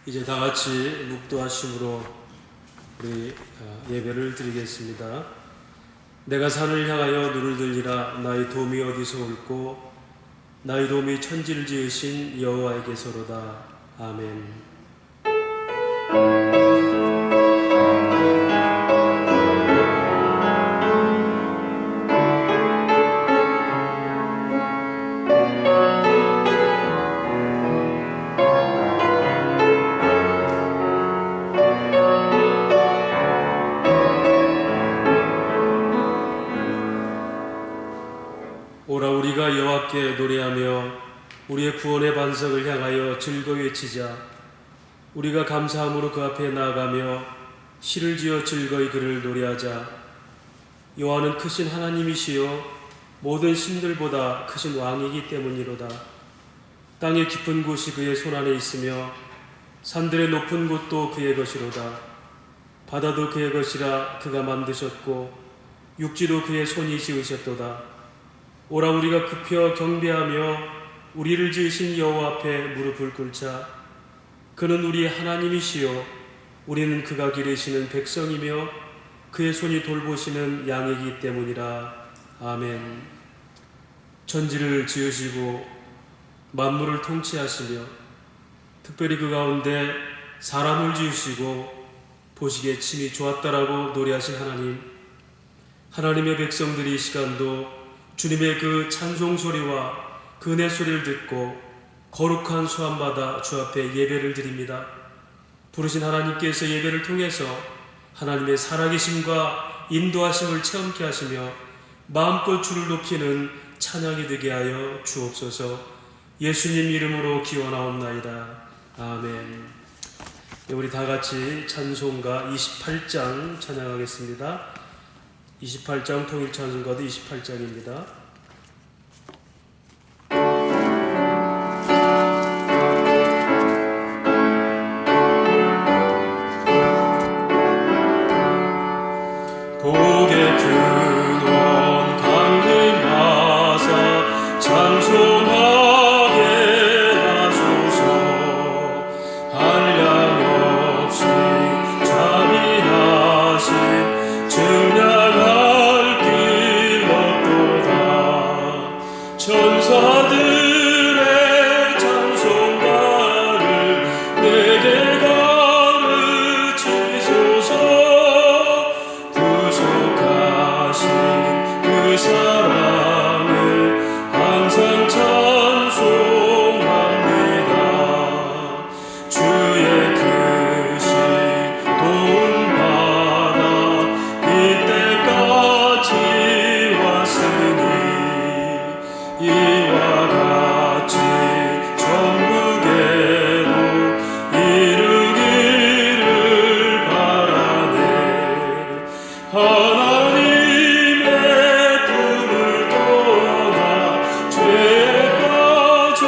이제 다 같이 묵도하심으로 우리 예배를 드리겠습니다. 내가 산을 향하여 눈을 들리라. 나의 도움이 어디서 올꼬? 나의 도움이 천지를 지으신 여호와에게서로다. 아멘. 오라 우리가 여호와께 노래하며 우리의 구원의 반석을 향하여 즐거이 외치자. 우리가 감사함으로 그 앞에 나아가며 시를 지어 즐거이 그를 노래하자. 여호와는 크신 하나님이시요 모든 신들보다 크신 왕이기 때문이로다. 땅의 깊은 곳이 그의 손안에 있으며 산들의 높은 곳도 그의 것이로다. 바다도 그의 것이라 그가 만드셨고 육지도 그의 손이 지으셨도다. 오라 우리가 굽혀 경배하며 우리를 지으신 여호와 앞에 무릎을 꿇자. 그는 우리 하나님이시요 우리는 그가 기르시는 백성이며 그의 손이 돌보시는 양이기 때문이라. 아멘. 천지를 지으시고 만물을 통치하시며 특별히 그 가운데 사람을 지으시고 보시기에 친히 좋았다라고 노래하신 하나님, 하나님의 백성들이 이 시간도 주님의 그 찬송 소리와 그 은혜 소리를 듣고 거룩한 수함받아 주 앞에 예배를 드립니다. 부르신 하나님께서 예배를 통해서 하나님의 살아계심과 인도하심을 체험케 하시며 마음껏 주를 높이는 찬양이 되게 하여 주옵소서. 예수님 이름으로 기원하옵나이다. 아멘. 우리 다 같이 찬송가 28장 찬양하겠습니다. 28장 통일 찬송가도 28장입니다. 복의 근원 강림하사 찬송하게 하소서. 한량 없이 자비하신 증량할 길 없도다. 천사들의 찬송가를 내게 가르치소서. 구속하신 그 사랑을 항상 찬송합니다. 주의 크신 도움받아 이때까지 왔으니 이와 같이 천국에도 이르기를 바라네. 하나님의 품을 떠나 죄에 빠진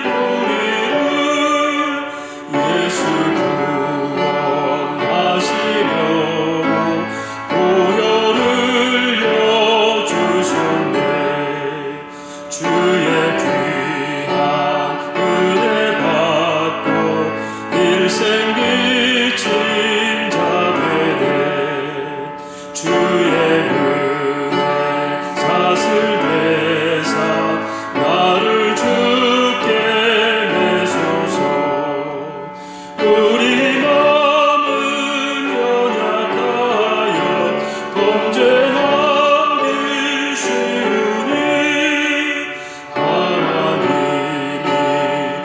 우리를 예수 구원하시려고 보혈을 흘려주셨네. 주의 귀한 은혜 받고 일생 빚진 자 되네. 주의 은혜 사슬 되사 나를 주께 내소서. 우리 마음은 연약하여 범죄하기 쉬우니 하나님이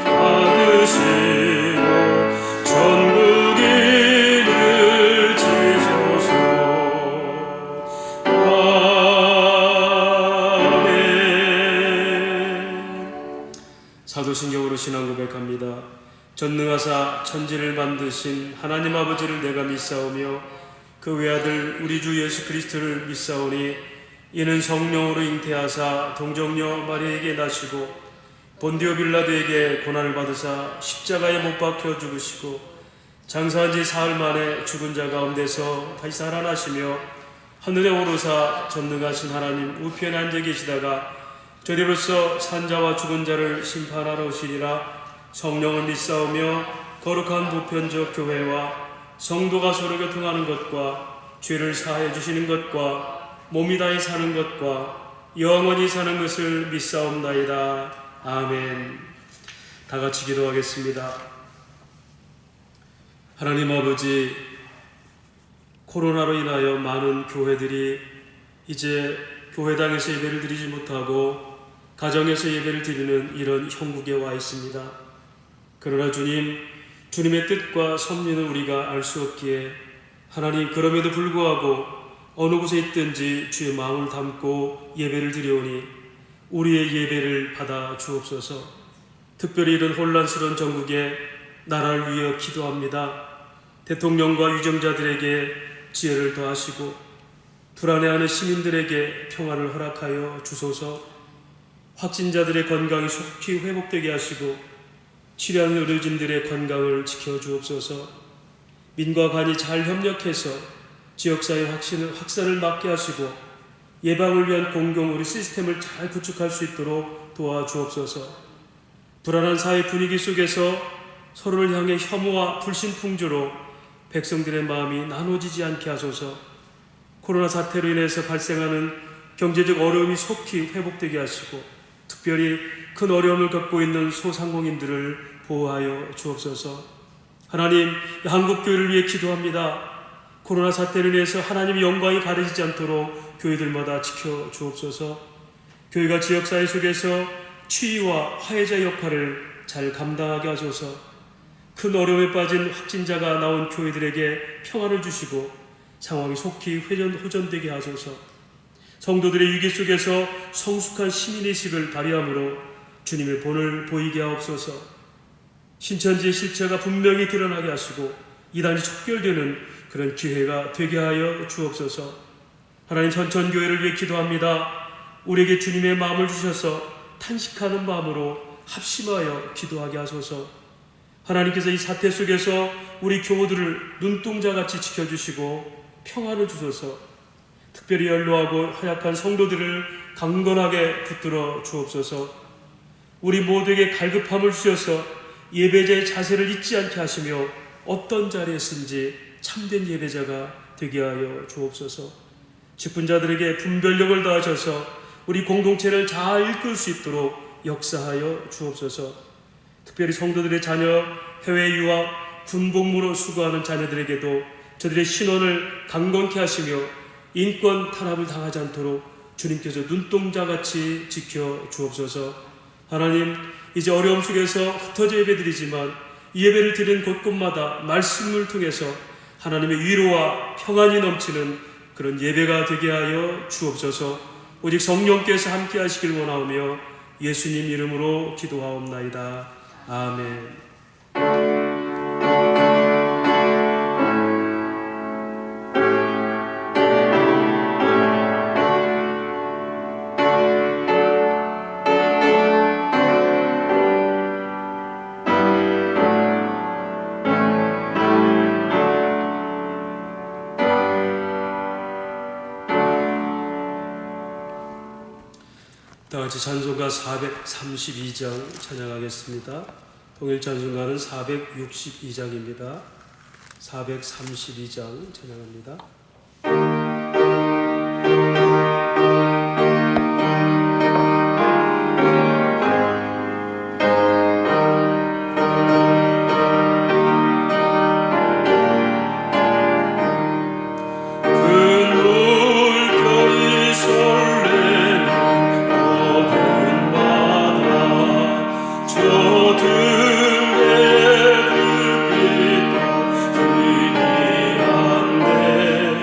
받으시고 천국인을 지소서. 아멘. 사도신경으로 신앙 고백합니다. 전능하사 천지를 만드신 하나님 아버지를 내가 믿사오며 그 외아들 우리 주 예수 그리스도를 믿사오니 이는 성령으로 잉태하사 동정녀 마리아에게 나시고 본디오 빌라도에게 고난을 받으사 십자가에 못 박혀 죽으시고 장사한 지 사흘 만에 죽은 자 가운데서 다시 살아나시며 하늘에 오르사 전능하신 하나님 우편에 앉아 계시다가 저리로서 산자와 죽은 자를 심판하러 오시리라. 성령을 믿사오며 거룩한 보편적 교회와 성도가 서로 교통하는 것과 죄를 사하여 주시는 것과 몸이 다히 사는 것과 영원히 사는 것을 믿사옵나이다. 아멘. 다 같이 기도하겠습니다. 하나님 아버지, 코로나로 인하여 많은 교회들이 이제 교회당에서 예배를 드리지 못하고 가정에서 예배를 드리는 이런 형국에 와 있습니다. 그러나 주님의 뜻과 섭리는 우리가 알 수 없기에 하나님, 그럼에도 불구하고 어느 곳에 있든지 주의 마음을 담고 예배를 드려오니 우리의 예배를 받아 주옵소서. 특별히 이런 혼란스러운 전국에 나라를 위하여 기도합니다. 대통령과 유정자들에게 지혜를 더하시고 불안해하는 시민들에게 평화를 허락하여 주소서. 확진자들의 건강이 속히 회복되게 하시고 치료하는 의료진들의 건강을 지켜주옵소서. 민과 관이 잘 협력해서 지역사회 확산을 막게 하시고 예방을 위한 공공 의료 시스템을 잘 구축할 수 있도록 도와주옵소서. 불안한 사회 분위기 속에서 서로를 향해 혐오와 불신풍조로 백성들의 마음이 나눠지지 않게 하소서. 코로나 사태로 인해서 발생하는 경제적 어려움이 속히 회복되게 하시고 특별히 큰 어려움을 겪고 있는 소상공인들을 보호하여 주옵소서. 하나님, 한국교회를 위해 기도합니다. 코로나 사태로 인해서 하나님의 영광이 가려지지 않도록 교회들마다 지켜주옵소서. 교회가 지역사회 속에서 치유와 화해자 역할을 잘 감당하게 하소서. 큰 어려움에 빠진 확진자가 나온 교회들에게 평안을 주시고 상황이 속히 호전되게 하소서. 성도들의 위기 속에서 성숙한 시민의식을 발휘함으로 주님의 본을 보이게 하옵소서. 신천지의 실체가 분명히 드러나게 하시고 이단이 척결되는 그런 기회가 되게 하여 주옵소서. 하나님, 천천교회를 위해 기도합니다. 우리에게 주님의 마음을 주셔서 탄식하는 마음으로 합심하여 기도하게 하소서. 하나님께서 이 사태 속에서 우리 교우들을 눈동자같이 지켜주시고 평안을 주소서. 특별히 연로하고 허약한 성도들을 강건하게 붙들어 주옵소서. 우리 모두에게 갈급함을 주셔서 예배자의 자세를 잊지 않게 하시며 어떤 자리에 쓴지 참된 예배자가 되게 하여 주옵소서. 직분자들에게 분별력을 더하셔서 우리 공동체를 잘 이끌 수 있도록 역사하여 주옵소서. 특별히 성도들의 자녀, 해외 유학, 군복무로 수고하는 자녀들에게도 저들의 신원을 강건케 하시며 인권 탄압을 당하지 않도록 주님께서 눈동자같이 지켜 주옵소서. 하나님, 이제 어려움 속에서 흩어져 예배드리지만 이 예배를 드리는 곳곳마다 말씀을 통해서 하나님의 위로와 평안이 넘치는 그런 예배가 되게 하여 주옵소서. 오직 성령께서 함께 하시길 원하오며 예수님 이름으로 기도하옵나이다. 아멘. 다같이 찬송가 432장 찬양하겠습니다. 통일 찬송가는 462장입니다. 432장 찬양합니다. 내 불빛도 희미한데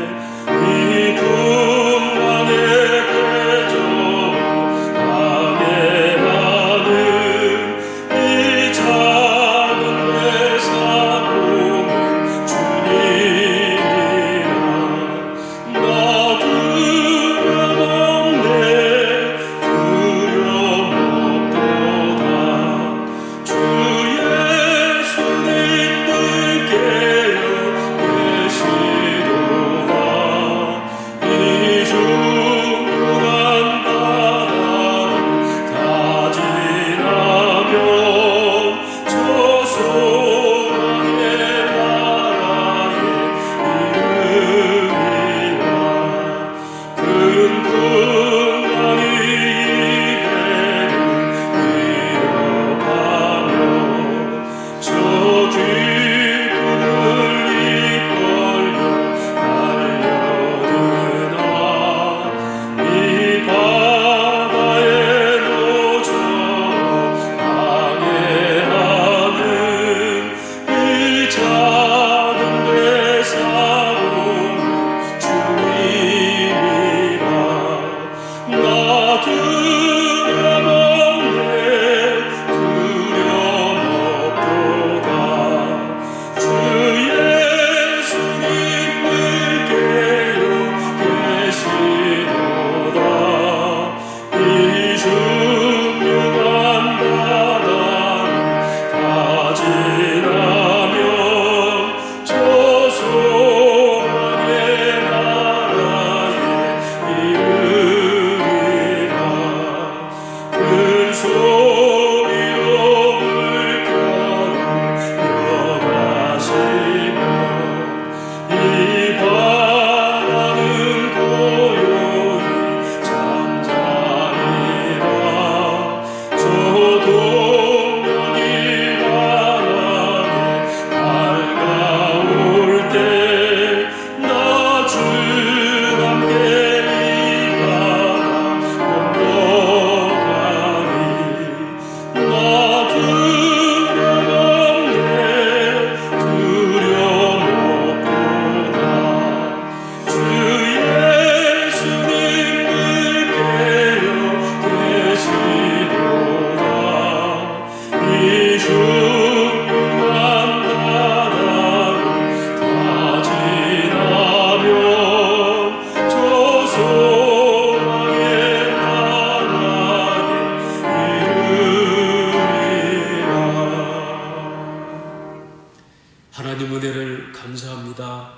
감사합니다.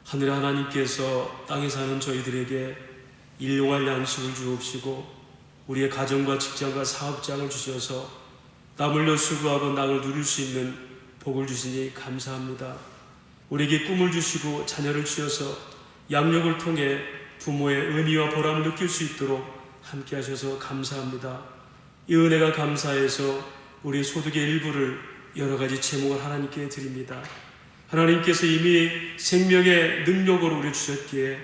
하늘의 하나님께서 땅에 사는 저희들에게 일용할 양식을 주옵시고 우리의 가정과 직장과 사업장을 주셔서 땀 흘려 수고하고 낙을 누릴 수 있는 복을 주시니 감사합니다. 우리에게 꿈을 주시고 자녀를 주셔서 양육을 통해 부모의 의미와 보람을 느낄 수 있도록 함께 하셔서 감사합니다. 이 은혜가 감사해서 우리 소득의 일부를 여러 가지 제목을 하나님께 드립니다. 하나님께서 이미 생명의 능력으로 우리 주셨기에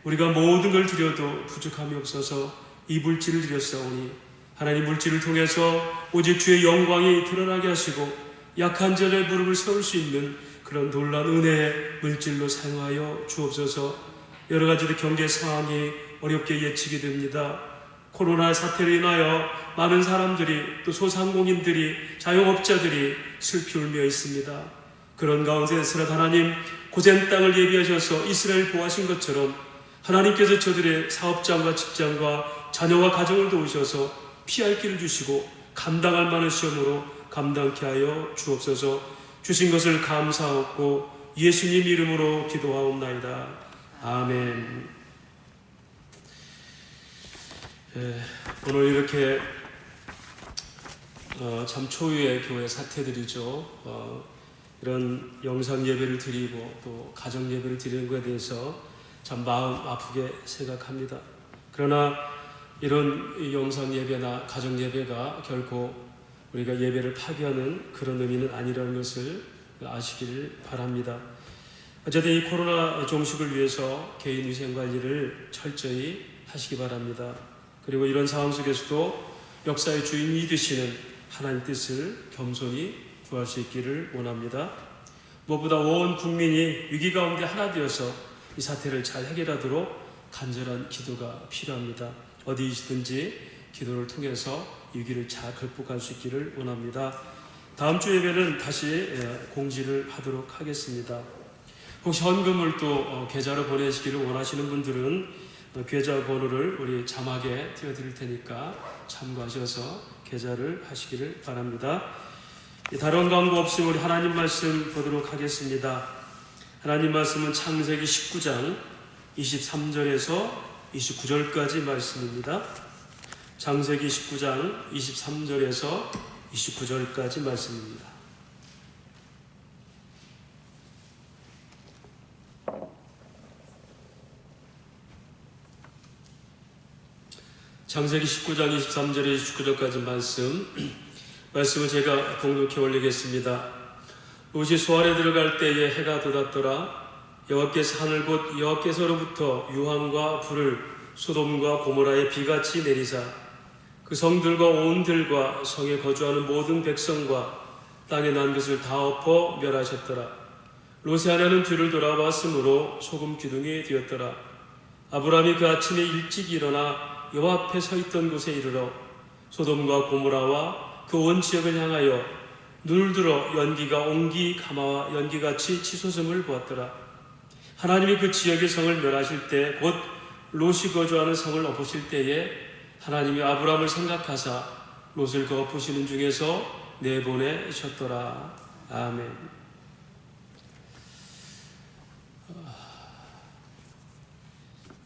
우리가 모든 걸 드려도 부족함이 없어서 이 물질을 드렸사오니 하나님 물질을 통해서 오직 주의 영광이 드러나게 하시고 약한 자의 무릎을 세울 수 있는 그런 놀라운 은혜의 물질로 사용하여 주옵소서. 여러 가지 경제 상황이 어렵게 예측이 됩니다. 코로나 사태로 인하여 많은 사람들이 또 소상공인들이 자영업자들이 슬피 울며 있습니다. 그런 가운데서 하나님 고센 땅을 예비하셔서 이스라엘 보호하신 것처럼 하나님께서 저들의 사업장과 직장과 자녀와 가정을 도우셔서 피할 길을 주시고 감당할 만한 시험으로 감당케 하여 주옵소서. 주신 것을 감사하고 예수님 이름으로 기도하옵나이다. 아멘. 오늘 이렇게 참 초유의 교회 사태들이죠. 이런 영상 예배를 드리고 또 가정 예배를 드리는 것에 대해서 참 마음 아프게 생각합니다. 그러나 이런 영상 예배나 가정 예배가 결코 우리가 예배를 파괴하는 그런 의미는 아니라는 것을 아시기를 바랍니다. 어쨌든 이 코로나 종식을 위해서 개인 위생 관리를 철저히 하시기 바랍니다. 그리고 이런 상황 속에서도 역사의 주인이 되시는 하나님 뜻을 겸손히 구할 수 있기를 원합니다. 무엇보다 온 국민이 위기 가운데 하나 되어서 이 사태를 잘 해결하도록 간절한 기도가 필요합니다. 어디이든지 기도를 통해서 위기를 잘 극복할 수 있기를 원합니다. 다음 주 예배는 다시 공지를 하도록 하겠습니다. 혹시 헌금을 또 계좌로 보내시기를 원하시는 분들은 계좌 번호를 우리 자막에 띄워드릴 테니까 참고하셔서 계좌를 하시기를 바랍니다. 다른 광고 없으면 우리 하나님 말씀 보도록 하겠습니다. 하나님 말씀은 창세기 19장 23절에서 29절까지 말씀입니다. 창세기 19장 23절에서 29절까지 말씀입니다. 창세기 19장 23절에 29절까지 말씀을 제가 봉독해 올리겠습니다. 롯이 소알에 들어갈 때에 해가 돋았더라. 여호와께서 하늘 곧 여호와께서로부터 유황과 불을 소돔과 고모라에 비같이 내리사 그 성들과 온 들과 성에 거주하는 모든 백성과 땅에 난 것을 다 엎어 멸하셨더라. 롯의 아내는 뒤를 돌아봤으므로 소금 기둥이 되었더라. 아브라함이 그 아침에 일찍 일어나 여호와 앞에 서 있던 곳에 이르러 소돔과 고모라와 그 온 지역을 향하여 눈을 들어 연기가 옹기 가마와 연기같이 치솟음을 보았더라. 하나님이 그 지역의 성을 멸하실 때 곧 롯이 거주하는 성을 엎으실 때에 하나님이 아브라함을 생각하사 롯을 그 엎으시는 중에서 내보내셨더라. 아멘.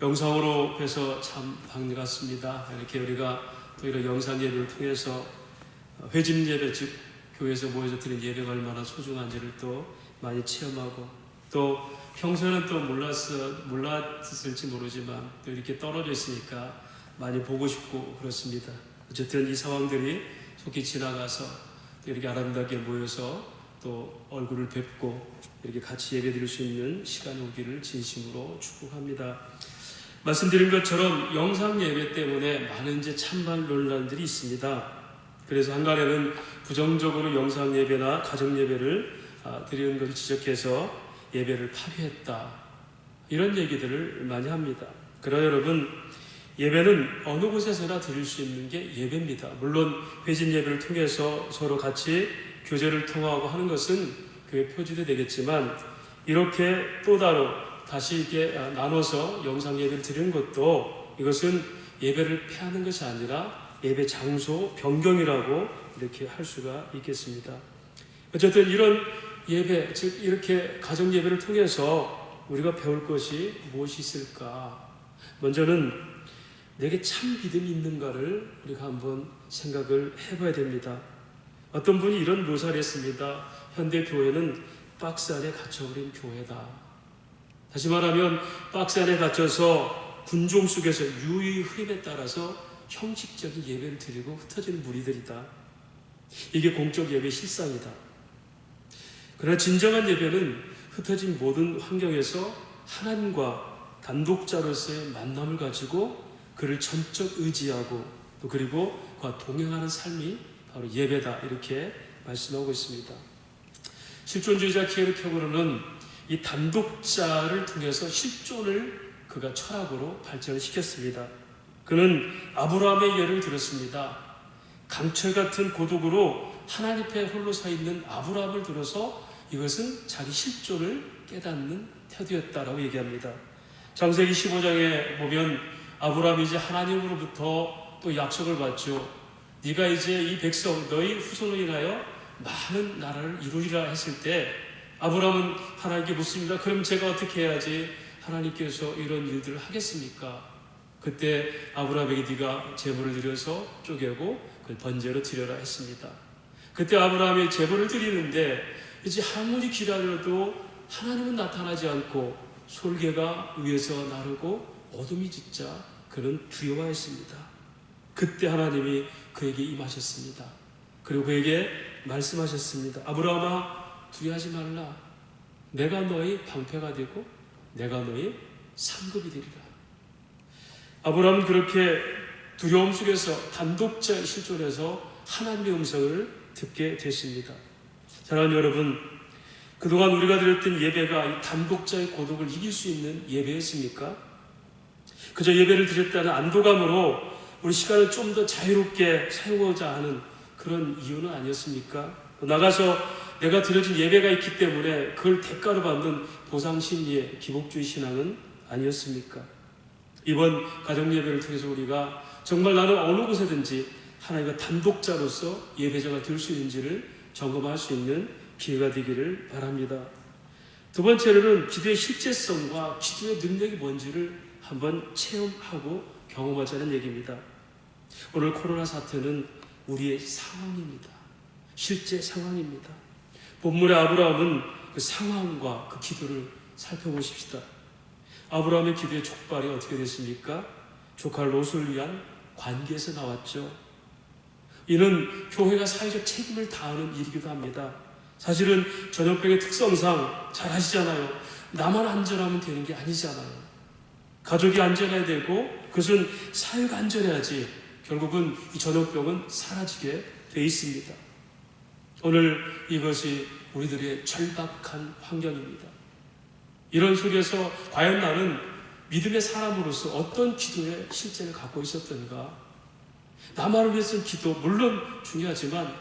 영상으로 뵈서 참 반갑습니다. 이렇게 우리가 또 이런 영상 예배를 통해서 회집 예배, 즉 교회에서 모여서 드린 예배가 얼마나 소중한지를 또 많이 체험하고 또 평소에는 또 몰랐을지 모르지만 또 이렇게 떨어져 있으니까 많이 보고 싶고 그렇습니다. 어쨌든 이 상황들이 속히 지나가서 또 이렇게 아름답게 모여서 또 얼굴을 뵙고 이렇게 같이 예배 드릴 수 있는 시간이 오기를 진심으로 축복합니다. 말씀드린 것처럼 영상 예배 때문에 많은 이제 찬반 논란들이 있습니다. 그래서 한간에는 부정적으로 영상 예배나 가정 예배를 드리는 것을 지적해서 예배를 파괴했다, 이런 얘기들을 많이 합니다. 그러나 여러분, 예배는 어느 곳에서나 드릴 수 있는 게 예배입니다. 물론 회집 예배를 통해서 서로 같이 교제를 통하고 하는 것은 교회 표지도 되겠지만 이렇게 또 따로 다시 이렇게 나눠서 영상 예배를 드리는 것도 이것은 예배를 폐하는 것이 아니라 예배 장소 변경이라고 이렇게 할 수가 있겠습니다. 어쨌든 이런 예배, 즉 이렇게 가정 예배를 통해서 우리가 배울 것이 무엇이 있을까? 먼저는 내게 참 믿음이 있는가를 우리가 한번 생각을 해봐야 됩니다. 어떤 분이 이런 묘사를 했습니다. 현대 교회는 박스 안에 갇혀버린 교회다. 다시 말하면 박스 안에 갇혀서 군종 속에서 유의 흐름에 따라서 형식적인 예배를 드리고 흩어지는 무리들이다. 이게 공적 예배의 실상이다. 그러나 진정한 예배는 흩어진 모든 환경에서 하나님과 단독자로서의 만남을 가지고 그를 전적 의지하고 또 그리고 그와 동행하는 삶이 바로 예배다, 이렇게 말씀하고 있습니다. 실존주의자 키에르 케고르는 이 단독자를 통해서 실존을 그가 철학으로 발전을 시켰습니다. 그는 아브라함의 예를 들었습니다. 강철 같은 고독으로 하나님 앞에 홀로 서 있는 아브라함을 들어서 이것은 자기 실존을 깨닫는 태도였다라고 얘기합니다. 창세기 15장에 보면 아브라함이 이제 하나님으로부터 또 약속을 받죠. 네가 이제 이 백성 너희 후손으로 인하여 많은 나라를 이루리라 했을 때 아브라함은 하나님께 묻습니다. 그럼 제가 어떻게 해야지 하나님께서 이런 일들을 하겠습니까? 그때 아브라함에게 네가 제물을 드려서 쪼개고 그걸 번제로 드려라 했습니다. 그때 아브라함이 제물을 드리는데 이제 아무리 기다려도 하나님은 나타나지 않고 솔개가 위에서 나르고 어둠이 짙자 그는 두려워했습니다. 그때 하나님이 그에게 임하셨습니다. 그리고 그에게 말씀하셨습니다. 아브라함아, 두려워하지 말라. 내가 너의 방패가 되고 내가 너의 상급이 되리라. 아브라함은 그렇게 두려움 속에서 단독자의 실존에서 하나님의 음성을 듣게 됐습니다. 사랑하는 여러분, 그동안 우리가 드렸던 예배가 이 단독자의 고독을 이길 수 있는 예배였습니까? 그저 예배를 드렸다는 안도감으로 우리 시간을 좀 더 자유롭게 사용하고자 하는 그런 이유는 아니었습니까? 나가서 내가 드려진 예배가 있기 때문에 그걸 대가로 받는 보상심리의 기복주의 신앙은 아니었습니까? 이번 가정예배를 통해서 우리가 정말 나는 어느 곳에든지 하나님과 단독자로서 예배자가 될 수 있는지를 점검할 수 있는 기회가 되기를 바랍니다. 두 번째로는 기도의 실제성과 기도의 능력이 뭔지를 한번 체험하고 경험하자는 얘기입니다. 오늘 코로나 사태는 우리의 상황입니다. 실제 상황입니다. 본문의 아브라함은 그 상황과 그 기도를 살펴보십시다. 아브라함의 기도의 족발이 어떻게 됐습니까? 조카 롯을 위한 관계에서 나왔죠. 이는 교회가 사회적 책임을 다하는 일이기도 합니다. 사실은 전염병의 특성상 잘 아시잖아요. 나만 안전하면 되는 게 아니잖아요. 가족이 안전해야 되고 그것은 사회가 안전해야지 결국은 이 전염병은 사라지게 돼 있습니다. 오늘 이것이 우리들의 절박한 환경입니다. 이런 속에서 과연 나는 믿음의 사람으로서 어떤 기도의 실제를 갖고 있었던가? 나만을 위해서는 기도 물론 중요하지만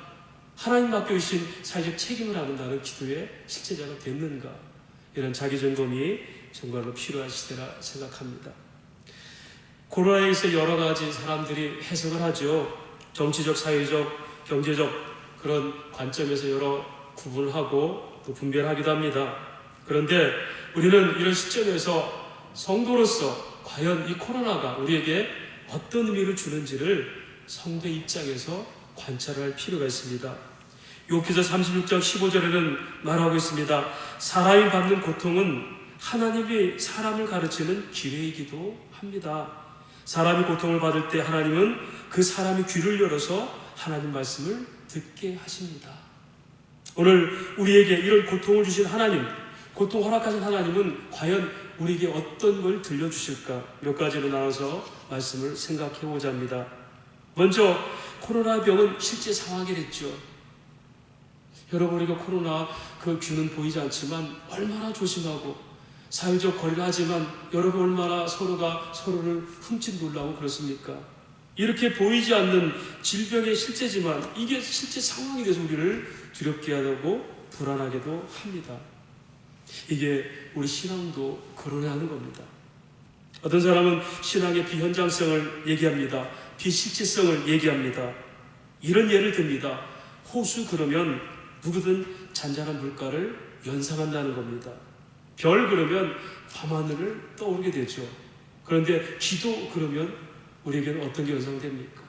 하나님 맡겨주신 사회적 책임을 하는 나는 기도의 실제자가 됐는가? 이런 자기점검이 정말로 필요한 시대라 생각합니다. 코로나에 있어 여러 가지 사람들이 해석을 하죠. 정치적, 사회적, 경제적 그런 관점에서 여러 구분을 하고 또 분별하기도 합니다. 그런데 우리는 이런 시점에서 성도로서 과연 이 코로나가 우리에게 어떤 의미를 주는지를 성도의 입장에서 관찰을 할 필요가 있습니다. 욥기서 36장 15절에는 말하고 있습니다. 사람이 받는 고통은 하나님이 사람을 가르치는 기회이기도 합니다. 사람이 고통을 받을 때 하나님은 그 사람의 귀를 열어서 하나님 말씀을 듣게 하십니다. 오늘 우리에게 이런 고통을 주신 하나님, 고통 허락하신 하나님은 과연 우리에게 어떤 걸 들려주실까? 몇 가지로 나눠서 말씀을 생각해보자 합니다. 먼저 코로나 병은 실제 상황이랬죠. 여러분, 우리가 코로나 그 균은 보이지 않지만 얼마나 조심하고 사회적 거리를 하지만 여러분 얼마나 서로가 서로를 훔칫 놀라고 그렇습니까? 이렇게 보이지 않는 질병의 실제지만 이게 실제 상황이 돼서 우리를 두렵게 하고 불안하게도 합니다. 이게 우리 신앙도 거론하는 겁니다. 어떤 사람은 신앙의 비현장성을 얘기합니다. 비실제성을 얘기합니다. 이런 예를 듭니다. 호수 그러면 누구든 잔잔한 물가를 연상한다는 겁니다. 별 그러면 밤하늘을 떠오르게 되죠. 그런데 기도 그러면 우리에게는 어떤 게 연상됩니까?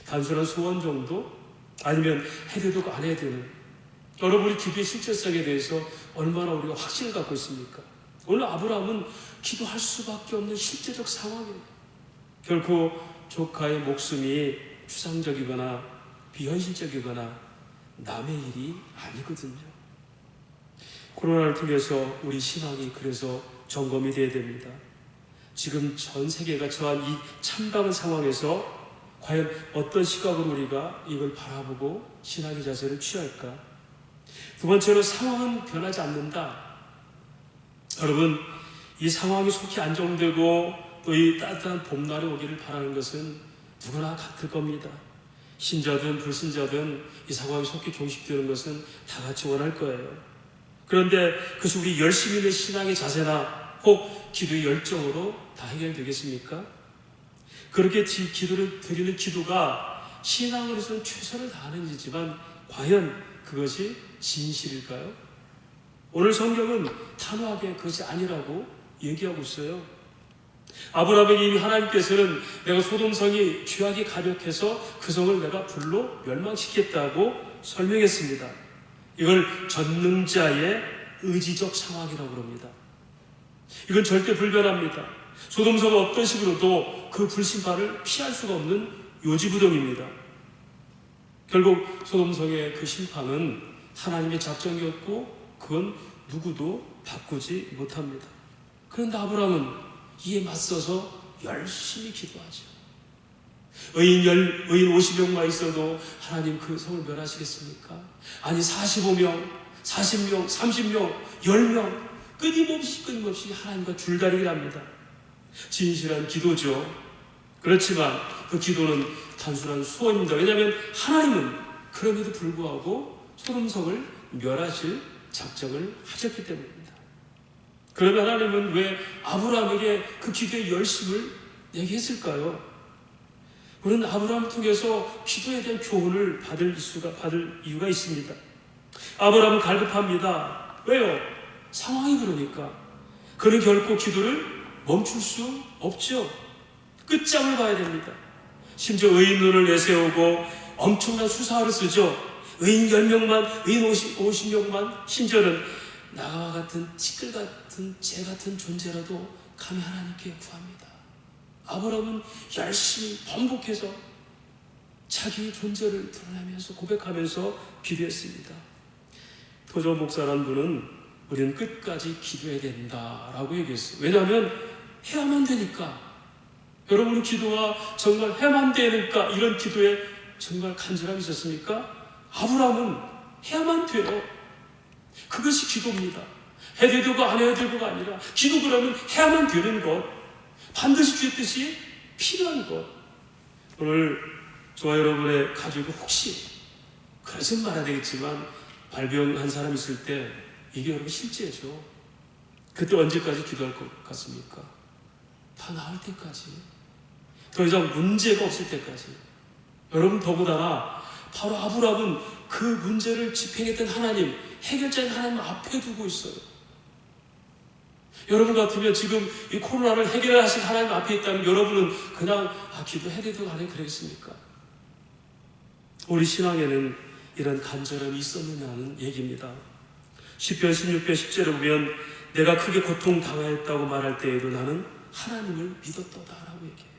단순한 소원 정도? 아니면 해도 안 해야 되는? 여러분이 기도의 실제성에 대해서 얼마나 우리가 확신을 갖고 있습니까? 오늘 아브라함은 기도할 수밖에 없는 실제적 상황이에요. 결코 조카의 목숨이 추상적이거나 비현실적이거나 남의 일이 아니거든요. 코로나를 통해서 우리 신앙이 그래서 점검이 되어야 됩니다. 지금 전 세계가 처한 이 참담한 상황에서 과연 어떤 시각으로 우리가 이걸 바라보고 신앙의 자세를 취할까? 두 번째로 상황은 변하지 않는다. 여러분, 이 상황이 속히 안정되고 또 이 따뜻한 봄날이 오기를 바라는 것은 누구나 같을 겁니다. 신자든 불신자든 이 상황이 속히 종식되는 것은 다 같이 원할 거예요. 그런데 그것이 우리 열심히 있는 신앙의 자세나 혹 기도의 열정으로 다 해결되겠습니까? 그렇게 기도를 드리는 기도가 신앙으로서는 최선을 다하는 일이지만 과연 그것이 진실일까요? 오늘 성경은 단호하게 그것이 아니라고 얘기하고 있어요. 아브라함에게 이미 하나님께서는 내가 소돔성이 죄악이 가득해서 그 성을 내가 불로 멸망시켰다고 설명했습니다. 이걸 전능자의 의지적 상황이라고 합니다. 이건 절대 불변합니다. 소돔성은 어떤 식으로도 그 불심판을 피할 수가 없는 요지부동입니다. 결국 소돔성의 그 심판은 하나님의 작정이었고 그건 누구도 바꾸지 못합니다. 그런데 아브라함은 이에 맞서서 열심히 기도하죠. 의인 50명만 있어도 하나님 그 성을 멸하시겠습니까? 아니 45명, 40명, 30명, 10명 끊임없이 하나님과 줄다리기를 합니다. 진실한 기도죠. 그렇지만 그 기도는 단순한 소원입니다. 왜냐하면 하나님은 그럼에도 불구하고 소돔성을 멸하실 작정을 하셨기 때문입니다. 그러면 하나님은 왜 아브라함에게 그 기도의 열심을 내게 했을까요? 우리는 아브라함을 통해서 기도에 대한 교훈을 받을 이유가 있습니다. 아브라함은 갈급합니다. 왜요? 상황이 그러니까. 그는 결코 기도를 멈출 수 없죠. 끝장을 봐야 됩니다. 심지어 의인 눈을 내세우고 엄청난 수사를 쓰죠. 의인 10명만, 의인 50명만, 심지어는 나와 같은 찌끌 같은 재 같은 존재라도 감히 하나님께 구합니다. 아브라함은 열심히 반복해서 자기 존재를 드러내면서 고백하면서 기도했습니다. 토저 목사라는 분은 우리는 끝까지 기도해야 된다라고 얘기했어요. 왜냐하면 해야만 되니까. 여러분 기도가 정말 해야만 되니까 이런 기도에 정말 간절함이 있었습니까? 아브라함은 해야만 돼요. 그것이 기도입니다. 해야 되고 안 해야 되고가 아니라 기도 그러면 해야만 되는 것, 반드시 주의 뜻이 필요한 것. 오늘 저와 여러분의 가족이 혹시 그러진 말아야 되겠지만 발병한 사람 있을 때 이게 여러분 실제죠. 그때 언제까지 기도할 것 같습니까? 다 나을 때까지, 더 이상 문제가 없을 때까지. 여러분 더군다나 바로 아브라함은 그 문제를 집행했던 하나님, 해결자인 하나님 앞에 두고 있어요. 여러분 같으면 지금 이 코로나를 해결하신 하나님 앞에 있다면 여러분은 그냥 기도해도 안 해 그러겠습니까? 우리 신앙에는 이런 간절함이 있었느냐는 얘기입니다. 시편 16편 10절에 보면 내가 크게 고통당하였다고 말할 때에도 나는 하나님을 믿었도다라고 얘기해요.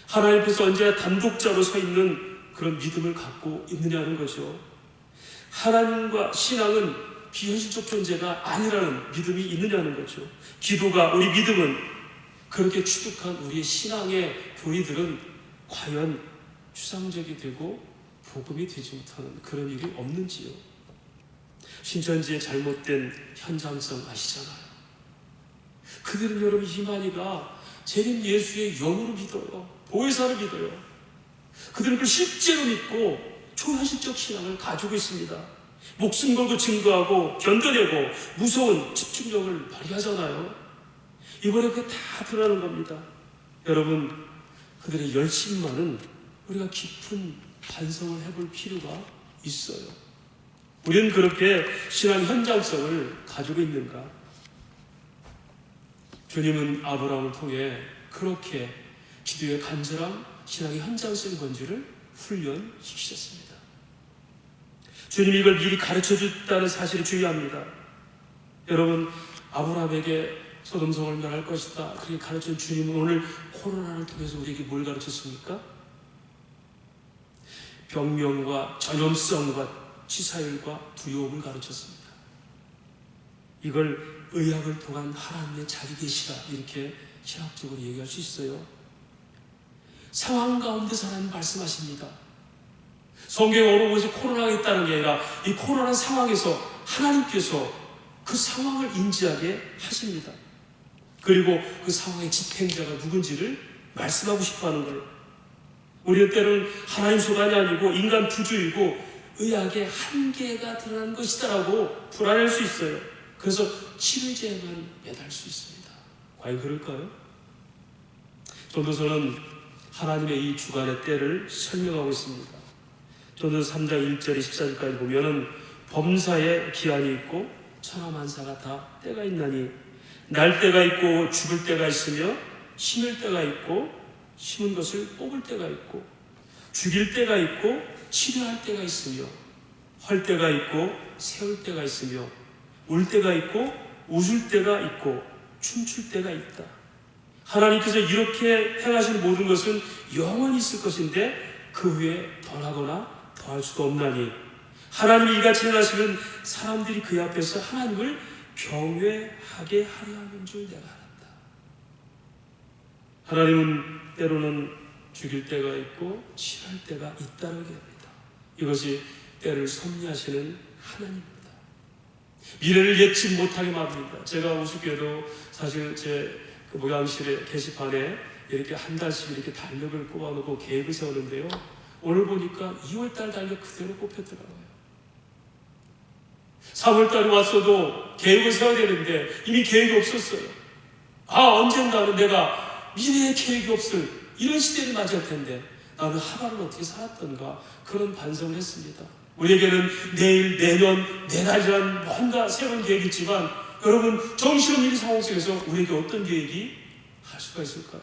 하나님 앞에서 언제나 단독자로 서 있는 그런 믿음을 갖고 있느냐는 거죠. 하나님과 신앙은 비현실적 존재가 아니라는 믿음이 있느냐는 거죠. 기도가, 우리 믿음은 그렇게 취득한 우리의 신앙의 교리들은 과연 추상적이 되고 복음이 되지 못하는 그런 일이 없는지요. 신천지의 잘못된 현장성 아시잖아요. 그들은 여러분 희만이가 재림 예수의 영으로 믿어요. 보혜사를 믿어요. 그들은 그 실제로 믿고 초현실적 신앙을 가지고 있습니다. 목숨 걸고 증거하고 견뎌내고 무서운 집중력을 발휘하잖아요. 이번에 그게 다 드러나는 겁니다. 여러분, 그들의 열심만은 우리가 깊은 반성을 해볼 필요가 있어요. 우리는 그렇게 신앙 현장성을 가지고 있는가? 주님은 아브라함을 통해 그렇게 기도의 간절함, 신앙의 현장성이 뭔지를 훈련시키셨습니다. 주님이 이걸 미리 가르쳐줬다는 사실이 중요합니다. 여러분, 아브라함에게 소돔성을 멸할 것이다 그렇게 가르친 주님은 오늘 코로나를 통해서 우리에게 뭘 가르쳤습니까? 병명과 전염성과 치사율과 두려움을 가르쳤습니다. 이걸 의학을 통한 하나님의 자기 계시라 이렇게 신학적으로 얘기할 수 있어요. 상황 가운데서 하나님 말씀하십니다. 성경에 어느 곳에 코로나가 있다는 게 아니라 이 코로나 상황에서 하나님께서 그 상황을 인지하게 하십니다. 그리고 그 상황의 집행자가 누군지를 말씀하고 싶어하는 거예요. 우리는 때로는 하나님 소관이 아니고 인간 부주의고 의학의 한계가 드러난 것이다라고 불안할 수 있어요. 그래서 치료제에만 매달 수 있습니다. 과연 그럴까요? 전도서는 하나님의 이 주관의 때를 설명하고 있습니다. 전도서 3장 1절 14절까지 보면은 범사에 기한이 있고 천하만사가 다 때가 있나니 날 때가 있고 죽을 때가 있으며 심을 때가 있고 심은 것을 뽑을 때가 있고 죽일 때가 있고 치료할 때가 있으며 헐 때가 있고 세울 때가 있으며 울 때가 있고 웃을 때가 있고 춤출 때가 있다. 하나님께서 이렇게 행하신 모든 것은 영원히 있을 것인데 그 후에 덜하거나 더할 수도 없나니 하나님이 이같이 행하시면 사람들이 그 앞에서 하나님을 경외하게 하려 하는 줄 내가 알았다. 하나님은 때로는 죽일 때가 있고 치료할 때가 있다고 얘기합니다. 이것이 때를 섭리하시는 하나님입니다. 미래를 예측 못하게 만듭니다. 제가 우습게도 사실 제 그 모양실의 게시판에 이렇게 한 달씩 이렇게 달력을 꼽아놓고 계획을 세우는데요. 오늘 보니까 2월달 달력 그대로 꼽혔더라고요. 3월달에 왔어도 계획을 세워야 되는데 이미 계획이 없었어요. 언젠가는 내가 미래의 계획이 없을 이런 시대를 맞이할 텐데 나는 하루를 어떻게 살았던가 그런 반성을 했습니다. 우리에게는 내일, 내년, 내달이란 뭔가 새로운 계획이 있지만 여러분 정신없는 이 상황 속에서 우리에게 어떤 계획이 할 수가 있을까요?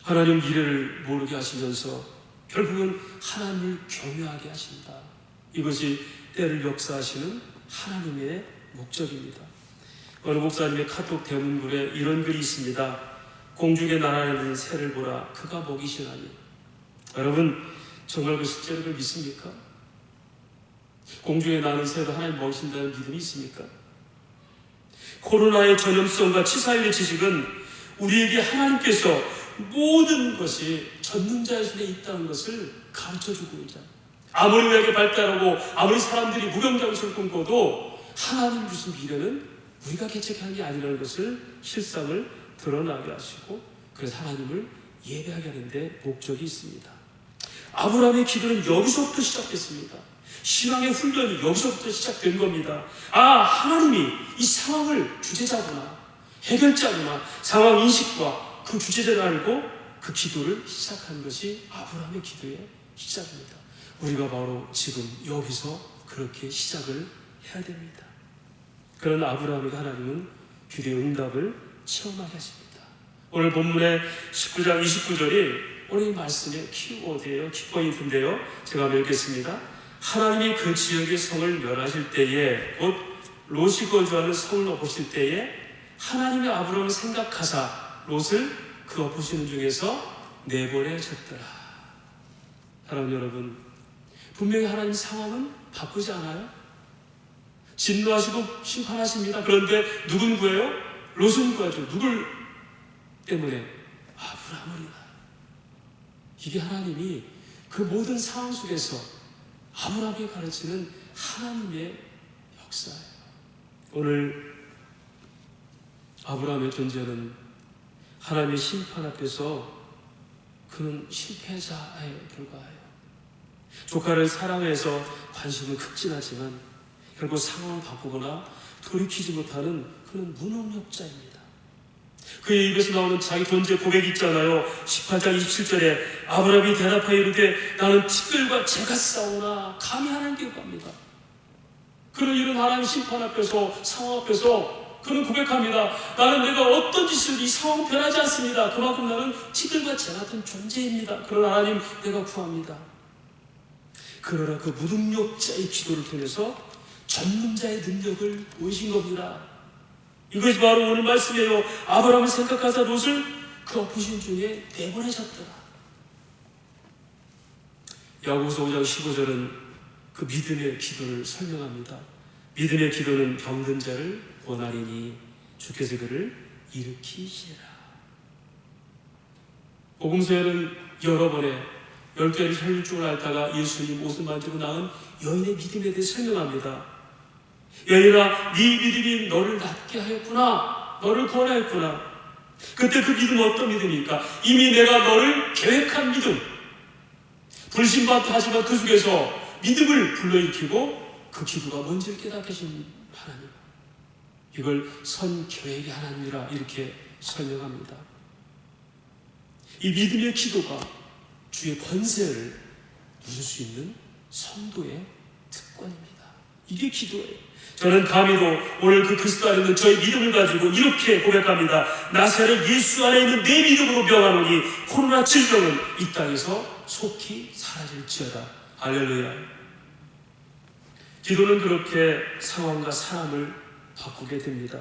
하나님 미래를 모르게 하시면서 결국은 하나님을 경외하게 하신다. 이것이 때를 역사하시는 하나님의 목적입니다. 어느 목사님의 카톡 대문글에 이런 글이 있습니다. 공중에 날아다니는 새를 보라 그가 먹이시나니. 여러분 정말 그 실제로 그걸 믿습니까? 공중에 나는 새도 하나님 먹이신다는 믿음이 있습니까? 코로나의 전염성과 치사율의 지식은 우리에게 하나님께서 모든 것이 전능자의 손에 있다는 것을 가르쳐주고 있다. 아무리 의학이 발달하고 아무리 사람들이 무병장수를 꿈꿔도 하나님 주신 미래는 우리가 개척한 게 아니라는 것을 실상을 드러나게 하시고 그래서 하나님을 예배하게 하는데 목적이 있습니다. 아브라함의 기도는 여기서부터 시작됐습니다. 신앙의 훈련이 여기서부터 시작된 겁니다. 하나님이 이 상황을 주제자구나, 해결자구나, 상황 인식과 그 주제자를 알고 그 기도를 시작한 것이 아브라함의 기도의 시작입니다. 우리가 바로 지금 여기서 그렇게 시작을 해야 됩니다. 그런 아브라함에게 하나님은 기도의 응답을 체험하게 하십니다. 오늘 본문의 19장 29절이 오늘 말씀의 키워드예요. 키포인트인데요. 제가 읽겠습니다. 하나님이 그 지역의 성을 멸하실 때에 곧 롯이 거주하는 성을 엎으실 때에 하나님의 아브라함을 생각하사 롯을 그 엎으시는 중에서 내보내셨더라. 사랑하는 여러분, 분명히 하나님 상황은 바꾸지 않아요? 진노하시고 심판하십니다. 그런데 누군 구해요? 롯은 구하죠. 누굴 때문에? 아브라함을. 이게 하나님이 그 모든 상황 속에서 아브라함에게 가르치는 하나님의 역사예요. 오늘 아브라함의 존재는 하나님의 심판 앞에서 그는 실패자에 불과해요. 조카를 사랑해서 관심을 극진하지만 결국 상황을 바꾸거나 돌이키지 못하는 그는 무능력자입니다. 그의 입에서 나오는 자기 존재 고백이 있잖아요. 18장 27절에 아브라함이 대답하여 이르되 나는 티끌과 재가 싸우나 감히 하나님께 구합니다. 그는 이런 하나님의 심판 앞에서, 상황 앞에서 그는 고백합니다. 나는 내가 어떤 짓을 이 상황 변하지 않습니다. 그만큼 나는 티끌과 재 같은 존재입니다. 그러나 하나님 내가 구합니다. 그러나 그 무능력자의 기도를 통해서 전능자의 능력을 보이신 겁니다. 이것이 바로 오늘 말씀이에요. 아브라함을 생각하사 롯을 그 엎으신 중에 내보내셨더라. 야고보서 5장 15절은 그 믿음의 기도를 설명합니다. 믿음의 기도는 병든 자를 원하리니 주께서 그를 일으키시라. 복음서에는 여러 번의 10개를 혈류증을 앓다가 예수님 옷을 만지고 나은 여인의 믿음에 대해 설명합니다. 여인아, 네 믿음이 너를 낫게 하였구나. 너를 구원하였구나. 그때 그 믿음은 어떤 믿음입니까? 이미 내가 너를 계획한 믿음. 불신받다 하지만 그 속에서 믿음을 불러일으키고 그 기도가 뭔지를 깨닫게 하신 하나님. 이걸 선계획의 하나님이라 이렇게 설명합니다. 이 믿음의 기도가 주의 권세를 누릴 수 있는 성도의 특권입니다. 이게 기도예요. 저는 감히도 오늘 그 그리스도 안에 있는 저의 믿음을 가지고 이렇게 고백합니다. 나사렛 예수 안에 있는 내 믿음으로 명하노니 코로나 질병은 이 땅에서 속히 사라질지어다. 할렐루야. 기도는 그렇게 상황과 사람을 바꾸게 됩니다.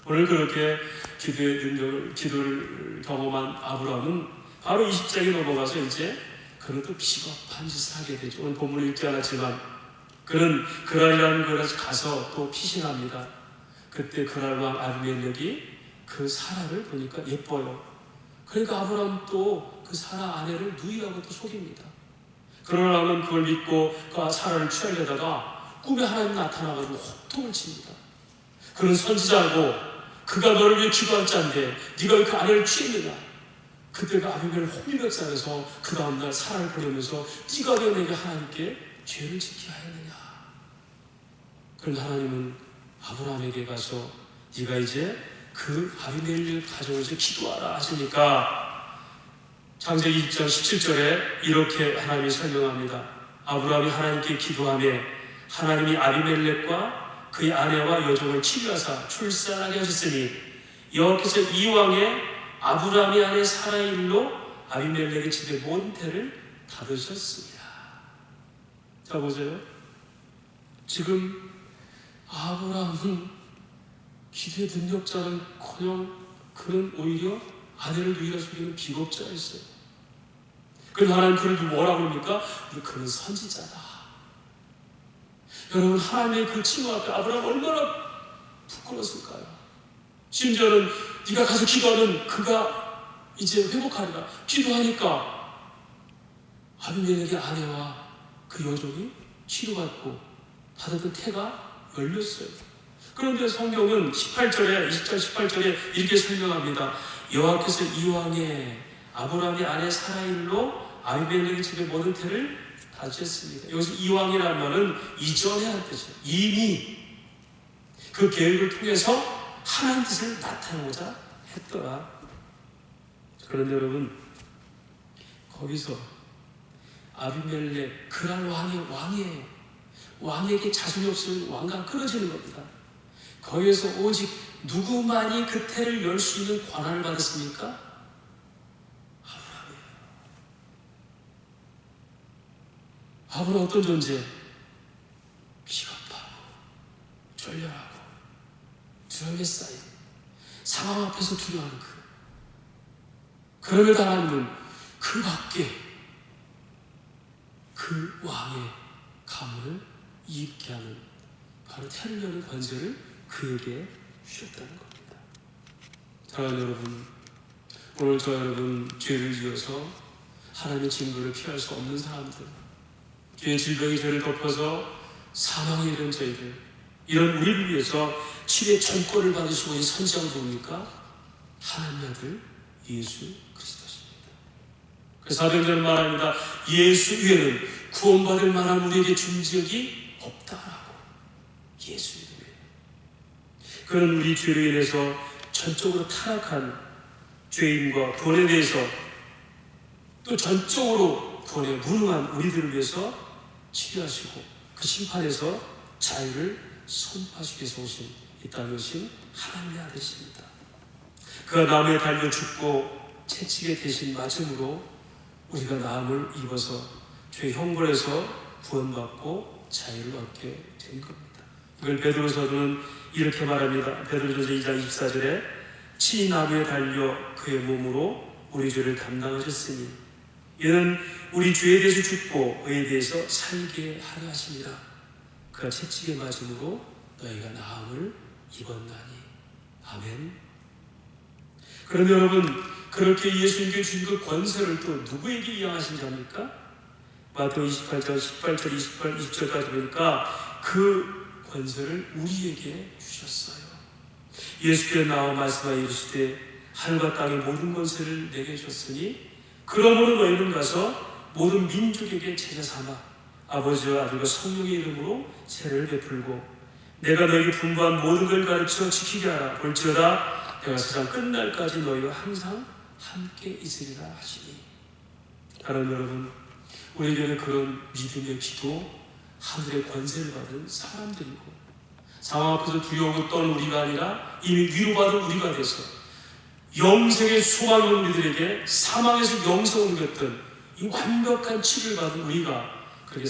오늘 그렇게 기도를 경험한 아브라함은 바로 20장에 넘어가서 이제 그는 또 비겁한 짓을 하게 되죠. 오늘 본문을 읽지 않았지만 그는 그랄이라는 곳에 가서 또 피신합니다. 그때 그랄 왕 아비멜렉이 그 사라를 보니까 예뻐요. 그러니까 아브라함 또 그 사라 아내를 누이라고 또 속입니다. 그러나는 그걸 믿고 그 사라를 취하려다가 꿈에 하나님 나타나가지고 호통을 칩니다. 그는 선지자고 그가 너를 위해 기도할 자인데 네가 왜 그 아내를 취했느냐. 그때가 아비멜렉 혼인백산에서 그 다음날 사라를 보내면서 네가 왜 내게 하나님께 죄를 지키게 하였느냐. 그런데 하나님은 아브라함에게 가서 네가 이제 그 아비멜렉 가정에서 기도하라 하시니까 창세기 20장 17절에 이렇게 하나님이 설명합니다. 아브라함이 하나님께 기도하며 하나님이 아비멜렉과 그의 아내와 여종을 치료하사 출산하게 하셨으니 여호와께서 이왕에 아브라함의 아내 사라의 일로 아비멜렉의 집에 모든 태를 닫으셨습니다. 자 보세요. 지금 아브라함은 기도의 능력자는커녕 그는 오히려 아내를 누이라 속이는 비겁자였어요. 그래서 하나님 그를 뭐라고 합니까? 그는 선지자다. 여러분 하나님의 그 칭호 앞에 아브라함 얼마나 부끄러웠을까요? 심지어는 네가 가서 기도하면 그가 이제 회복하리라. 기도하니까 아비멜렉의 아내와 그 여종이 치료받고 받았던 태가 열렸어요. 그런데 성경은 18절에 20장 18절에 이렇게 설명합니다. 여호와께서 이왕에 아브라함의 아내 사라의 일로 아비멜렉의 집에 모든 태를 닫으셨습니다. 여기서 이왕이라는 말은 이전에 한 뜻이에요. 이미 그 계획을 통해서 하나님 뜻을 나타내고자 했더라. 그런데 여러분 거기서 아비멜렉 그랄 왕이에요. 왕에게 자손이 없으면 왕관 끊어지는 겁니다. 거기에서 오직 누구만이 그 태를 열 수 있는 권한을 받았습니까? 아브라함이에요. 아브라함 어떤 존재? 비겁하고 졸렬하고 두려움에 쌓인 상황 앞에서 두려워하는 그럼에도 하나님은 그 밖에 그 왕의 가문을 이입게 하는 바로 태를 여는 권세를 그에게 주셨다는 겁니다. 사랑하는 여러분, 오늘 저 여러분 죄를 지어서 하나님의 징벌을 피할 수 없는 사람들, 죄의 질병이 죄를 덮어서 사망에 이른 저희들, 이런 우리를 위해서 치료의 전권을 받으시고 있는 선지자가 누굽니까? 하나님의 아들 예수 그리스도십니다. 그래서 사도행전은 말합니다. 예수 위에는 구원받을 만한 우리에게 존재력이 없다라고. 예수 이름에 그는 우리 죄로 인해서 전적으로 타락한 죄인과 구원에 대해서 또 전적으로 구원에 무능한 우리들을 위해서 치료하시고 그 심판에서 자유를 선포하시기 위해서 오신 이 땅에 오신 하나님의 아들이십니다. 그가 나무에 달려 죽고 채찍에 대신 맞음으로 우리가 나음을 입어서 죄의 형벌에서 구원받고 자유를 얻게 된 겁니다. 이걸 베드로서는 이렇게 말합니다. 베드로전서 2장 24절에 친히 나무에 달려 그의 몸으로 우리 죄를 담당하셨으니 이는 우리 죄에 대해서 죽고 의에 대해서 살게 하려 하십니다. 그가 채찍에 맞음으로 너희가 나음을 입었나니. 아멘. 그런데 여러분, 그렇게 예수님께 주신 그 권세를 또 누구에게 이양하신 겁니까? 마태복음 28장 18절 28, 20절까지 보니까 그 권세를 우리에게 주셨어요. 예수께서 나와 말씀하여 이르시되 하늘과 땅의 모든 권세를 내게 줬으니 그러므로 너희는 가서 모든 민족에게 제자 삼아 아버지와 아들과 성령의 이름으로 세례를 베풀고 내가 너희에게 분부한 모든 걸 가르쳐 지키게 하라. 볼지어다 내가 세상 끝날까지 너희와 항상 함께 있으리라 하시니. 하나님 여러분, 우리에게는 그런 믿음의 기도, 하늘의 권세를 받은 사람들이고 상황 앞에서 두려움을 떠는 우리가 아니라 이미 위로받은 우리가 돼서 영생의 소망을 우리들에게 사망에서 영생을 옮겼던 이 완벽한 치료를 받은 우리가 그렇게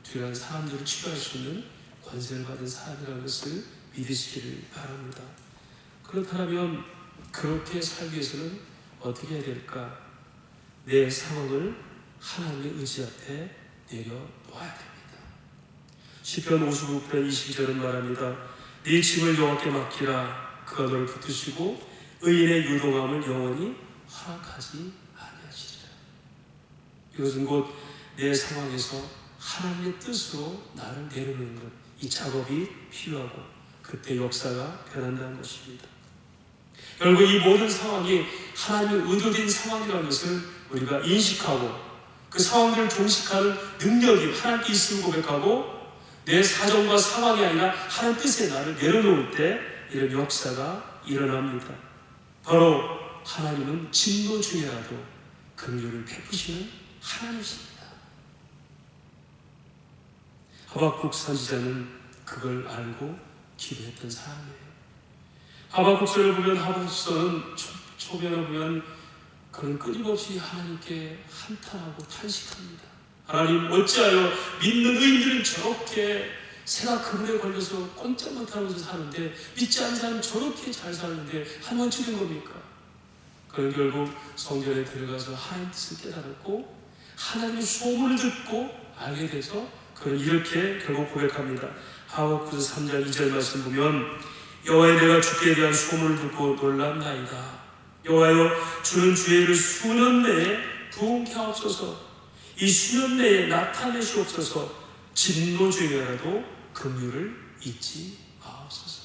두려운 사람들을 치료할 수 있는 권세를 받은 사람이라는 것을 믿으시기를 바랍니다. 그렇다면 그렇게 살기 위해서는 어떻게 해야 될까? 내 상황을 하나님의 의지 앞에 내려놓아야 됩니다. 시편 59편 22절은 말합니다. 네 짐을 여호와께 맡기라. 그가 너를 붙드시고 의인의 유동함을 영원히 허락하지 아니하시리라. 이것은 곧 내 상황에서 하나님의 뜻으로 나를 내려놓는 것, 이 작업이 필요하고 그때 역사가 변한다는 것입니다. 결국 이 모든 상황이 하나님의 의도된 상황이라는 것을 우리가 인식하고 그 상황들을 종식하는 능력이 하나님께 있음을 고백하고 내 사정과 상황이 아니라 하나님 뜻에 나를 내려놓을 때 이런 역사가 일어납니다. 바로 하나님은 진노 중에라도 긍휼을 베푸시는 하나님이십니다. 하박국 선지자는 그걸 알고 기도했던 사람이에요. 하박국서를 보면 하박국서는 초면을 보면 그는 끊임없이 하나님께 한탄하고 탄식합니다. 하나님, 어찌하여 믿는 의인들은 저렇게 새가 그물에 걸려서 꼼짝못 하면서 사는데 믿지 않는 사람은 저렇게 잘 사는데 하나님 어찌된 겁니까? 그는 결국 성전에 들어가서 하나님 뜻을 깨달았고 하나님의 소문을 듣고 알게 돼서 그는 이렇게 결국 고백합니다. 하박국서 3장 2절 말씀 보면 여호와여 내가 주께 대한 소문을 듣고 놀랐나이다. 여호와여 주는 주의 일을 수년 내에 부응케 하옵소서. 이 수년 내에 나타내시옵소서. 진노 중에라도 긍휼을 잊지 마옵소서.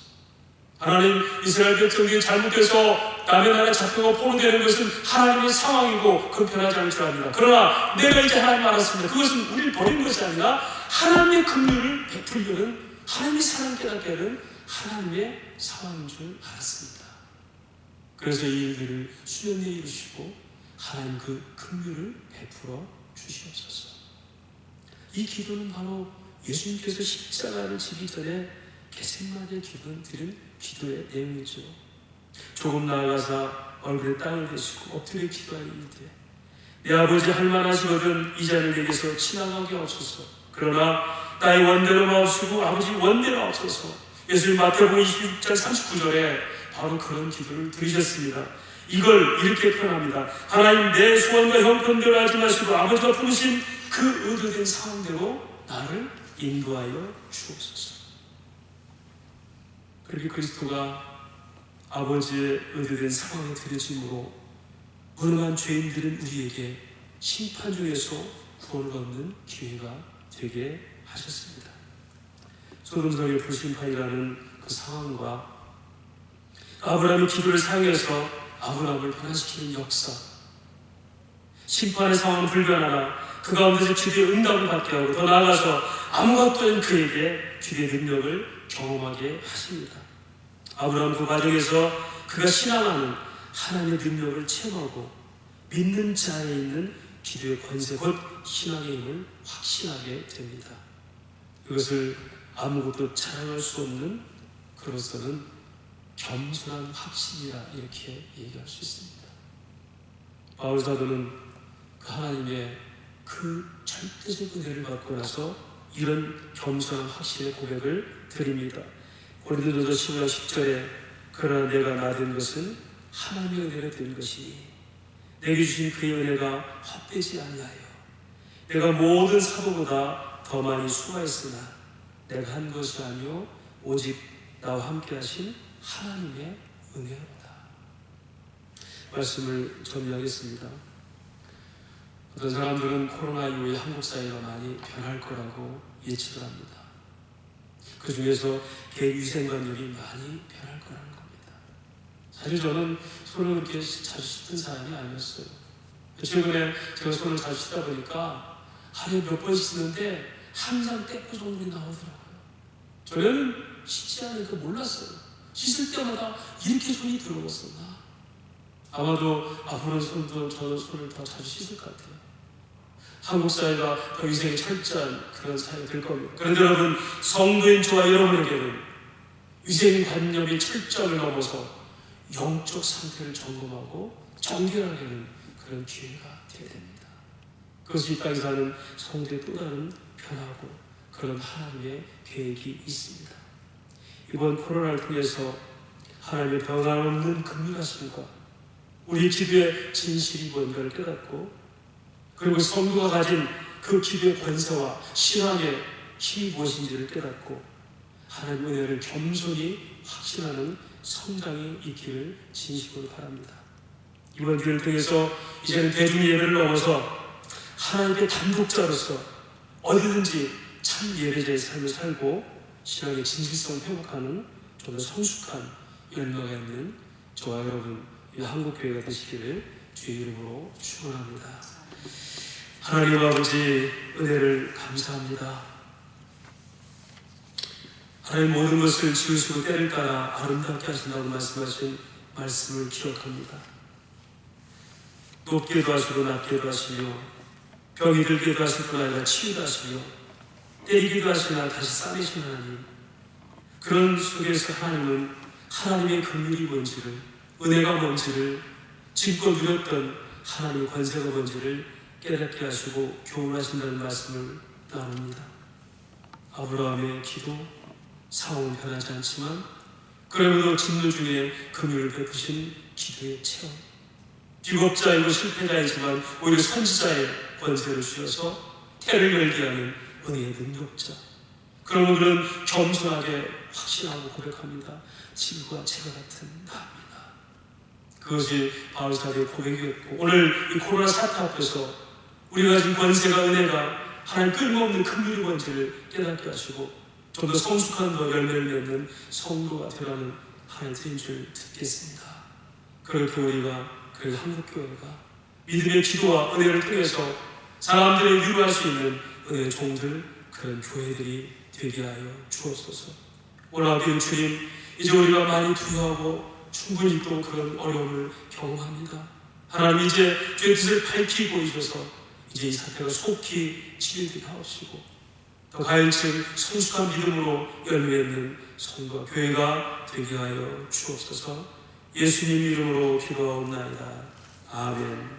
하나님, 이스라엘 백성들이 잘못돼서 남의 나라에 잡혀가 포로되는 것은 하나님의 상황이고 그건 변하지 않을 줄 압니다. 그러나 내가 이제 하나님 알았습니다. 그것은 우리를 버린 것이 아니라 하나님의 긍휼을 베풀려는, 하나님의 사랑 깨닫게 하는 하나님의 상황인 줄 알았습니다. 그래서 이 일들을 수년 내에 이루시고 하나님 그 긍휼을 베풀어 주시옵소서. 이 기도는 바로 예수님께서 십자가를 지기 전에 겟세마네 드린 기도의 내용이죠. 조금 나아가사 얼굴에 땅을 대시고 엎드려 기도하였는데 내 아버지 할만하시거든 이 잔을 내게서 지나가게 하옵소서. 그러나 나의 원대로 마옵시고 아버지 원대로 하옵소서. 예수님 마태복음 26장 39절에 바로 그런 기도를 드리셨습니다. 이걸 이렇게 표현합니다. 하나님, 내 소원과 형편대로 하지 마시고 아버지가 부르신 그 의도된 상황대로 나를 인도하여 주옵소서. 그렇게 그리스도가 아버지의 의도된 상황에 들여짐으로 무능한 죄인들은 우리에게 심판 중에서 구원을 얻는 기회가 되게 하셨습니다. 소돔성의 불심판이라는 그 상황과 아브라함의 기도를 사용해서 아브라함을 변화시키는 역사, 심판의 상황은 불변하나 그 가운데서 기도의 응답을 받게 하고 더 나아가서 아무것도 아닌 그에게 기도의 능력을 경험하게 하십니다. 아브라함 그 과정에서 그가 신앙하는 하나님의 능력을 체험하고 믿는 자에 있는 기도의 권세, 곧 신앙의 힘을 확신하게 됩니다. 이것을 아무것도 자랑할 수 없는 그로서는 겸손한 확신이라 이렇게 얘기할 수 있습니다. 바울 사도는 그 하나님의 그 절대적 은혜를 받고 나서 이런 겸손한 확신의 고백을 드립니다. 고린도전서 15장 10절에 그러나 내가 나된 것은 하나님의 은혜로 된 것이니 내게 주신 그의 은혜가 헛되지 아니하여 내가 모든 사도보다 더 많이 수고했으나 내가 한 것이 아니요 오직 나와 함께 하신 하나님의 은혜로다. 말씀을 정리하겠습니다. 어떤 사람들은 코로나 이후에 한국 사회가 많이 변할 거라고 예측을 합니다. 그 중에서 개위생관념이 많이 변할 거라는 겁니다. 사실 저는 손을 그렇게 자주 씻는 사람이 아니었어요. 최근에 제가 손을 자주 씻다 보니까 하루에 몇 번 씻는데 항상 떼꾸 정물이 나오더라고요. 저는 씻지 않으니까 몰랐어요. 씻을 때마다 이렇게 손이 더러웠었나. 아마도 앞으로는 저는 손을 더 자주 씻을 것 같아요. 한국 사회가 더 위생이 철저한 그런 사회가 될 겁니다. 그런데 여러분, 성도인 저와 여러분에게는 위생관념이 철저함을 넘어서 영적 상태를 점검하고 정결하게 하는 그런 기회가 되어야 됩니다. 그것이 이 땅에 사는 성도의 또 다른 변화고 그런 하나님의 계획이 있습니다. 이번 코로나를 통해서 하나님의 변함없는 긍휼하심과 우리 기도의 진실이 뭔가를 깨닫고 그리고 성도가 가진 그 기도의 권세와 신앙의 힘이 무엇인지를 깨닫고 하나님의 은혜를 겸손히 확신하는 성장이 있기를 진심으로 바랍니다. 이번 기회를 통해서 이제는 대중 예배를 넘어서 하나님의 단독자로서 어디든지 참 예배자의 삶을 살고 신앙의 진실성을 회복하는 좀 더 성숙한 열매가 있는 저와 여러분 이 한국교회가 되시기를 주의 이름으로 축원합니다. 하나님 아버지 은혜를 감사합니다. 하나님 모든 것을 지으시고 때를 따라 아름답게 하신다고 말씀하신 말씀을 기억합니다. 높게도 하시고 낮게도 하시며 병이 들게도 하실 뿐 아니라 치유도 하시며 때리기도 하시나 다시 싸매신 하나님, 그런 속에서 하나님은 하나님의 긍휼이 뭔지를, 은혜가 뭔지를, 지금껏 누렸던 하나님의 권세가 뭔지를 깨닫게 하시고 교훈하신다는 말씀을 나눕니다. 아브라함의 기도, 상황은 변하지 않지만 그러므로 진노 중에 긍휼을 베푸신 기도의 체험, 비겁자이고 실패자이지만 오히려 선지자의 권세를 주셔서 태를 열게 하는 은혜의 능력자, 그러면 그런 겸손하게 확신하고 고백합니다. 질과 재가 같은 나입니다. 그것이 바울 사도의 고백이었고, 오늘 이 코로나 사태 앞에서 우리가 가진 권세가, 은혜가 하나님 끌모없는 긍휼의 권세를 깨닫게 하시고 좀 더 성숙한 더 열매를 맺는 성도가 되라는 하나님의 줄 듣겠습니다. 그렇게 우리가, 그래서 한국교회가 믿음의 기도와 은혜를 통해서 사람들을 위로할 수 있는 은혜의 종들, 그런 교회들이 되게 하여 주옵소서. 오늘 아버지 주님, 이제 우리가 많이 두려워하고 충분히 또 그런 어려움을 경험합니다. 하나님 이제 주의 뜻을 밝히고 있어서 이제 이 사태가 속히 치유되게 하옵시고 더 가인층 성숙한 믿음으로 열매있는 성도와 교회가 되게 하여 주옵소서. 예수님 이름으로 기도하옵나이다. 아멘.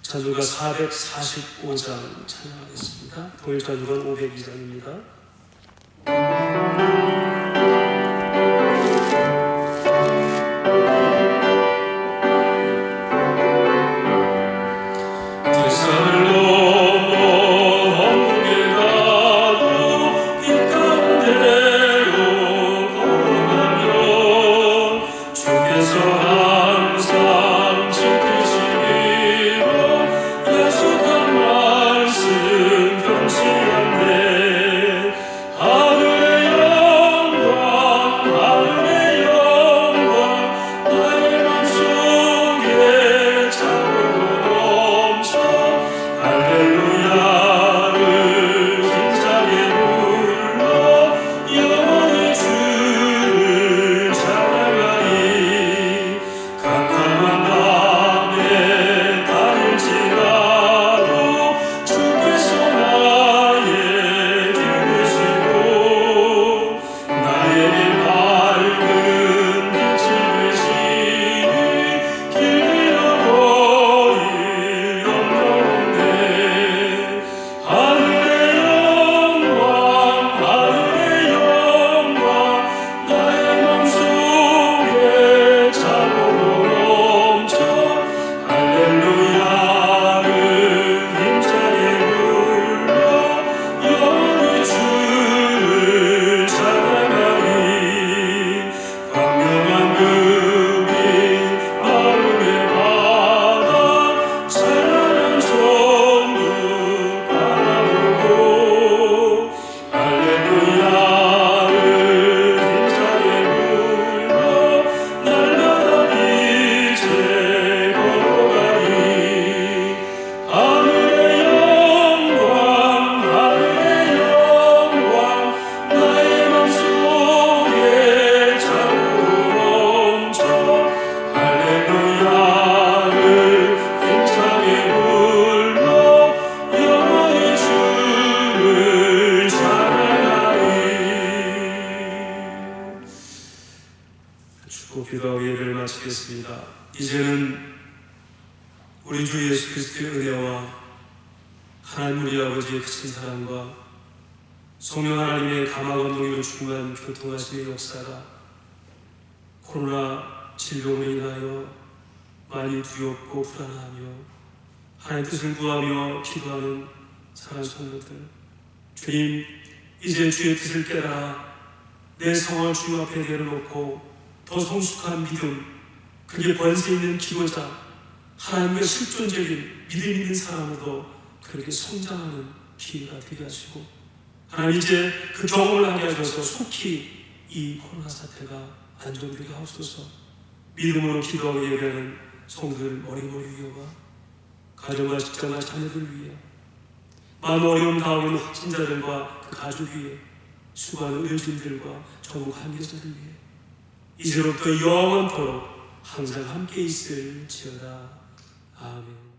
찬송가 445장 찬양하겠습니다. 도일 찬송가 502장입니다. 우리 주 예수 그리스도의 은혜와 하나님 우리 아버지의 크신 사랑과 성령 하나님의 감화감동으로 충만한 교통하심의 역사가 코로나 질병으로 인하여 많이 두렵고 불안하며 하나님 뜻을 구하며 기도하는 사랑하는 성도들, 주님, 이제 주의 뜻을 깨라. 내 성을 주 앞에 내려놓고 더 성숙한 믿음, 그게 권세 있는 기도자, 하나님과 실존적인 믿음 있는 사람으로 그렇게 성장하는 기회가 되게 하시고, 하나님 이제 그 경험을 하게 하셔서 속히 이 코로나 사태가 안정되게 하옵소서. 믿음으로 기도하고 예배하는 성도들 머리머리 위로가 가정과 직장과 자녀들 위해, 많은 어려움 당하고 있는 확진자들과 그 가족 위에, 수많은 의료진들과 전국 관계자들 위해 이제로부터 영원토록 항상 함께 있을지어다. 아멘.